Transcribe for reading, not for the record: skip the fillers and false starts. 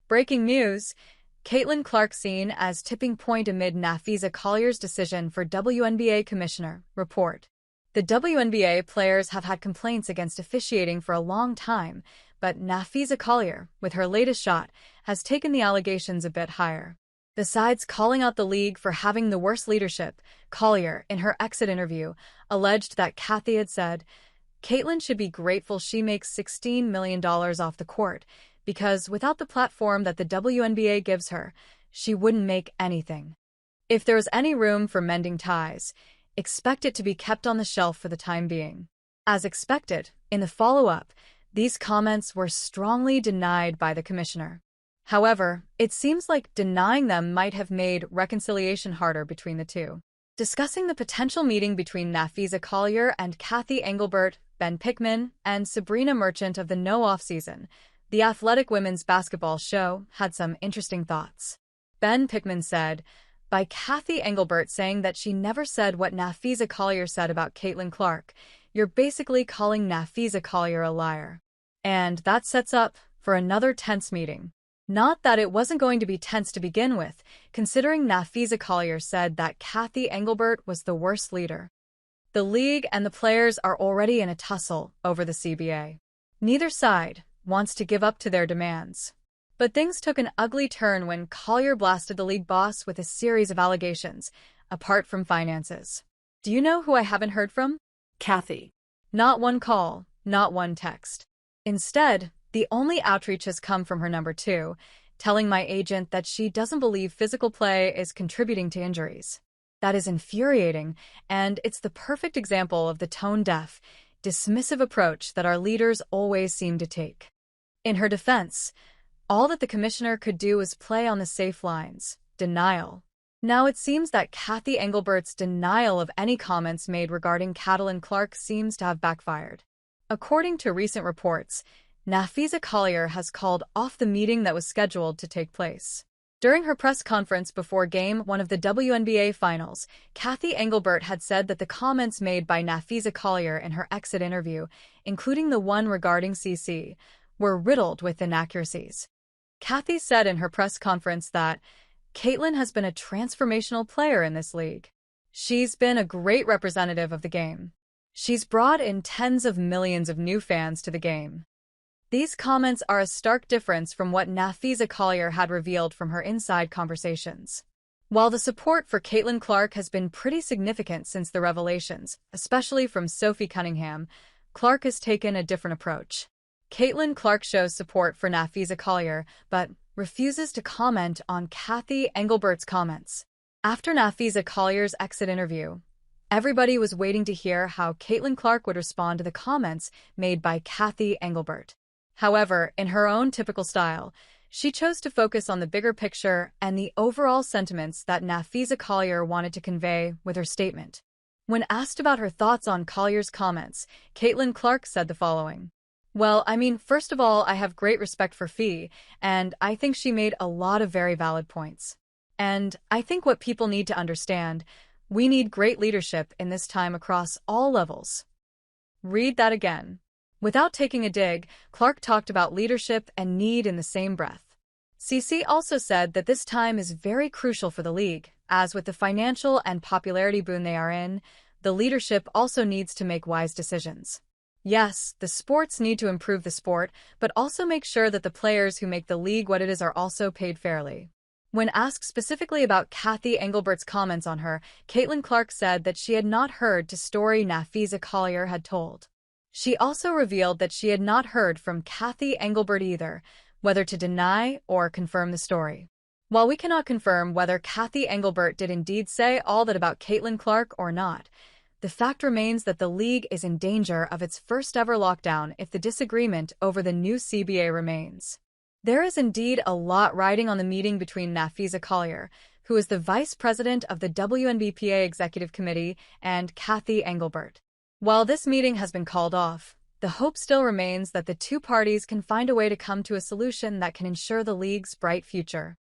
Breaking news: Caitlin Clark seen as tipping point amid Napheesa Collier's decision for WNBA Commissioner. Report. The WNBA players have had complaints against officiating for a long time, but Napheesa Collier, with her latest shot, has taken the allegations a bit higher. Besides calling out the league for having the worst leadership, Collier, in her exit interview, alleged that Cathy had said, "Caitlin should be grateful she makes $16 million off the court, because without the platform that the WNBA gives her, she wouldn't make anything. If there was any room for mending ties, expect it to be kept on the shelf for the time being." As expected, in the follow-up, these comments were strongly denied by the commissioner. However, it seems like denying them might have made reconciliation harder between the two. Discussing the potential meeting between Napheesa Collier and Cathy Engelbert, Ben Pickman, and Sabrina Merchant of the No Offseason, the Athletic Women's Basketball Show had some interesting thoughts. Ben Pickman said, "By Cathy Engelbert saying that she never said what Napheesa Collier said about Caitlin Clark, you're basically calling Napheesa Collier a liar. And that sets up for another tense meeting." Not that it wasn't going to be tense to begin with, considering Napheesa Collier said that Cathy Engelbert was the worst leader. The league and the players are already in a tussle over the CBA. Neither side wants to give up to their demands. But things took an ugly turn when Collier blasted the league boss with a series of allegations, apart from finances. "Do you know who I haven't heard from? Cathy. Not one call, not one text. Instead, the only outreach has come from her number 2, telling my agent that she doesn't believe physical play is contributing to injuries." That is infuriating, and it's the perfect example of the tone-deaf, dismissive approach that our leaders always seem to take. In her defense, all that the commissioner could do was play on the safe lines: denial. Now it seems that Cathy Engelbert's denial of any comments made regarding Caitlin Clark seems to have backfired. According to recent reports, Napheesa Collier has called off the meeting that was scheduled to take place. During her press conference before Game 1 of the WNBA Finals, Cathy Engelbert had said that the comments made by Napheesa Collier in her exit interview, including the one regarding CC, were riddled with inaccuracies. Cathy said in her press conference that Caitlin has been a transformational player in this league. She's been a great representative of the game. She's brought in tens of millions of new fans to the game. These comments are a stark difference from what Napheesa Collier had revealed from her inside conversations. While the support for Caitlin Clark has been pretty significant since the revelations, especially from Sophie Cunningham, Clark has taken a different approach. Caitlin Clark shows support for Napheesa Collier, but refuses to comment on Cathy Engelbert's comments. After Napheesa Collier's exit interview, everybody was waiting to hear how Caitlin Clark would respond to the comments made by Cathy Engelbert. However, in her own typical style, she chose to focus on the bigger picture and the overall sentiments that Napheesa Collier wanted to convey with her statement. When asked about her thoughts on Collier's comments, Caitlin Clark said the following: "Well, first of all, I have great respect for Fee, and I think she made a lot of very valid points. And I think what people need to understand, we need great leadership in this time across all levels." Read that again. Without taking a dig, Clark talked about leadership and need in the same breath. CC also said that this time is very crucial for the league, as with the financial and popularity boon they are in, the leadership also needs to make wise decisions. Yes, the sports need to improve the sport, but also make sure that the players who make the league what it is are also paid fairly. When asked specifically about Cathy Engelbert's comments on her, Caitlin Clark said that she had not heard the story Napheesa Collier had told. She also revealed that she had not heard from Cathy Engelbert either, whether to deny or confirm the story. While we cannot confirm whether Cathy Engelbert did indeed say all that about Caitlin Clark or not, the fact remains that the league is in danger of its first-ever lockdown if the disagreement over the new CBA remains. There is indeed a lot riding on the meeting between Napheesa Collier, who is the vice president of the WNBA Executive Committee, and Cathy Engelbert. While this meeting has been called off, the hope still remains that the two parties can find a way to come to a solution that can ensure the league's bright future.